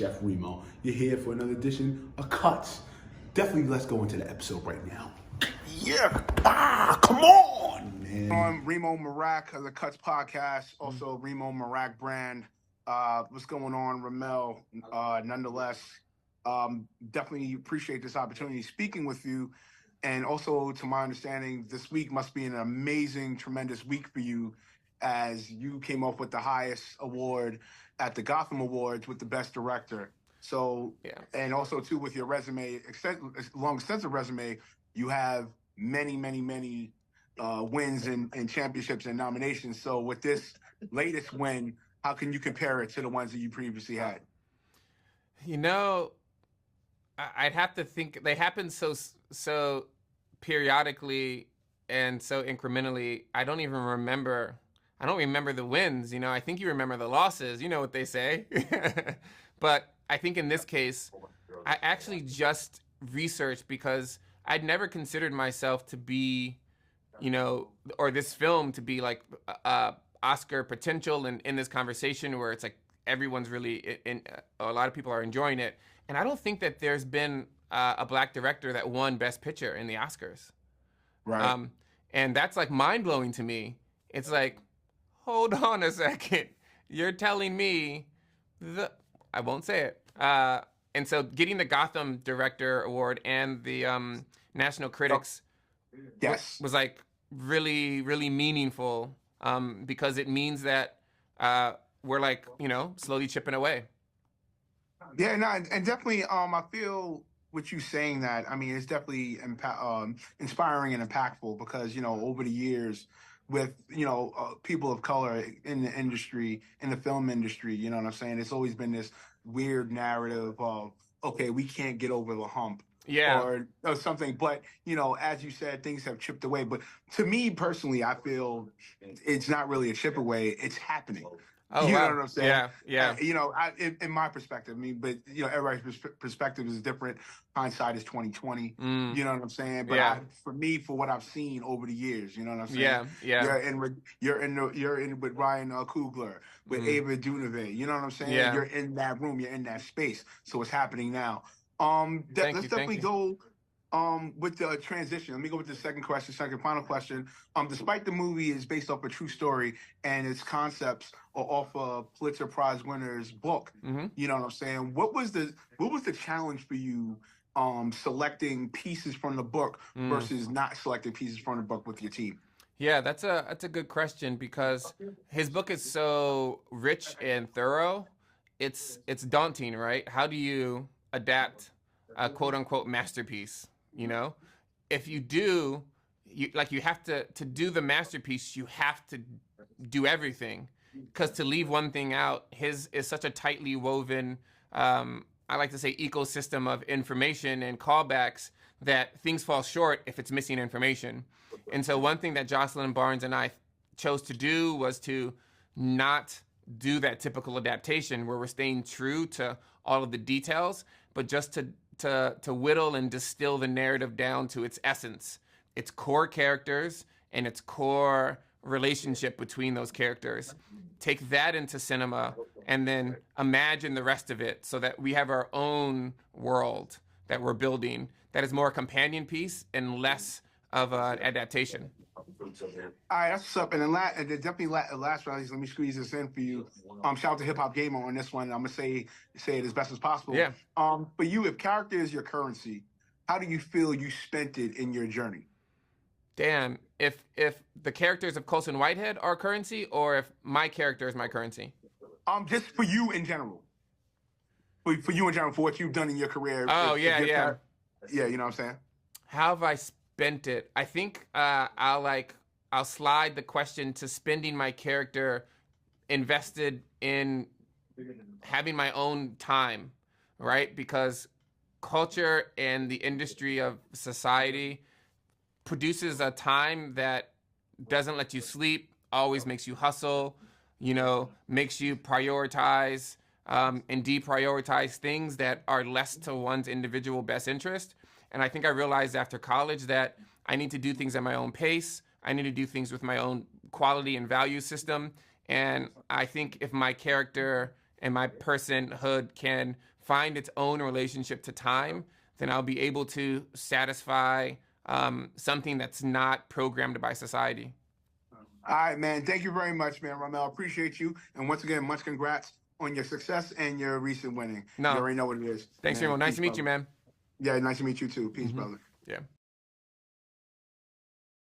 Chef Remo. You're here for another edition of Cuts. Definitely let's go into the episode right now. Yeah, come on, man. I'm Remo Morac of the C.U.T.S podcast, also Remo Morac brand. What's going on, Ramel? Nonetheless, definitely appreciate this opportunity speaking with you. And also, to my understanding, this week must be an amazing, tremendous week for you as you came up with the highest award at the Gotham Awards with the best director. So, Yeah. And also, too, with your resume, extensive resume, you have many wins and championships and nominations. So with this latest win, how can you compare it to the ones that you previously had? You know, I'd have to think. They happen so periodically and so incrementally. I don't even remember. I don't remember the wins. You know, I think you remember the losses. You know what they say. But I think in this case, I actually just researched because I'd never considered myself to be, you know, or this film to be like Oscar potential in this conversation where it's like everyone's really a lot of people are enjoying it. And I don't think that there's been a black director that won Best Picture in the Oscars. Right. And that's like mind blowing to me. It's like, hold on a second. You're telling me I won't say it. And so getting the Gotham Director Award and the National Critics was like really, really meaningful because it means that we're like, you know, slowly chipping away. Yeah, no, and definitely, I feel with you saying that, I mean, it's definitely inspiring and impactful because, you know, over the years with, you know, people of color in the industry, in the film industry, you know what I'm saying? It's always been this weird narrative of, okay, we can't get over the hump. Yeah. Or something. But, you know, as you said, things have chipped away. But to me personally, I feel it's not really a chip away. It's happening. Oh, you wow. know what I'm saying? Yeah. You know, in my perspective, I mean, but, you know, everybody's perspective is different. Hindsight is 20/20. You know what I'm saying? But for me, for what I've seen over the years, you know what I'm saying? Yeah. You're in with Ryan Coogler, with Ava DuVernay. You know what I'm saying? Yeah. You're in that room. You're in that space. So it's happening now. Let's definitely go with the transition. Let me go with the second final question. Despite the movie is based off a true story and its concepts are off a Pulitzer Prize winner's book, you know what I'm saying? What was the challenge for you selecting pieces from the book versus not selecting pieces from the book with your team? Yeah, that's a good question because his book is so rich and thorough. It's daunting, right? How do you adapt a quote unquote masterpiece? You know, if you do, you have to do the masterpiece, you have to do everything, because to leave one thing out, his is such a tightly woven, I like to say, ecosystem of information and callbacks that things fall short if it's missing information. And so one thing that Jocelyn Barnes and I chose to do was to not do that typical adaptation where we're staying true to all of the details, but just to whittle and distill the narrative down to its essence, its core characters and its core relationship between those characters. Take that into cinema and then imagine the rest of it so that we have our own world that we're building that is more a companion piece and less of an adaptation. All right, that's what's up. And then definitely last round, let me squeeze this in for you. Shout out to Hip Hop Gamer on this one. I'm gonna say it as best as possible. Yeah. For you, if character is your currency, how do you feel you spent it in your journey? Damn, if the characters of Colson Whitehead are currency, or if my character is my currency? Just for you in general. For you in general, for what you've done in your career. Oh, yeah, you know what I'm saying? How have I spent it? I think I'll slide the question to spending my character invested in having my own time, right? Because culture and the industry of society produces a time that doesn't let you sleep, always makes you hustle, you know, makes you prioritize and deprioritize things that are less to one's individual best interest. And I think I realized after college that I need to do things at my own pace. I need to do things with my own quality and value system. And I think if my character and my personhood can find its own relationship to time, then I'll be able to satisfy something that's not programmed by society. All right, man. Thank you very much, man. Ramel, appreciate you. And once again, much congrats on your success and your recent winning. No. You already know what it is. Thanks, Remo. Nice to meet you, man. Yeah, nice to meet you too. Peace, brother. Yeah.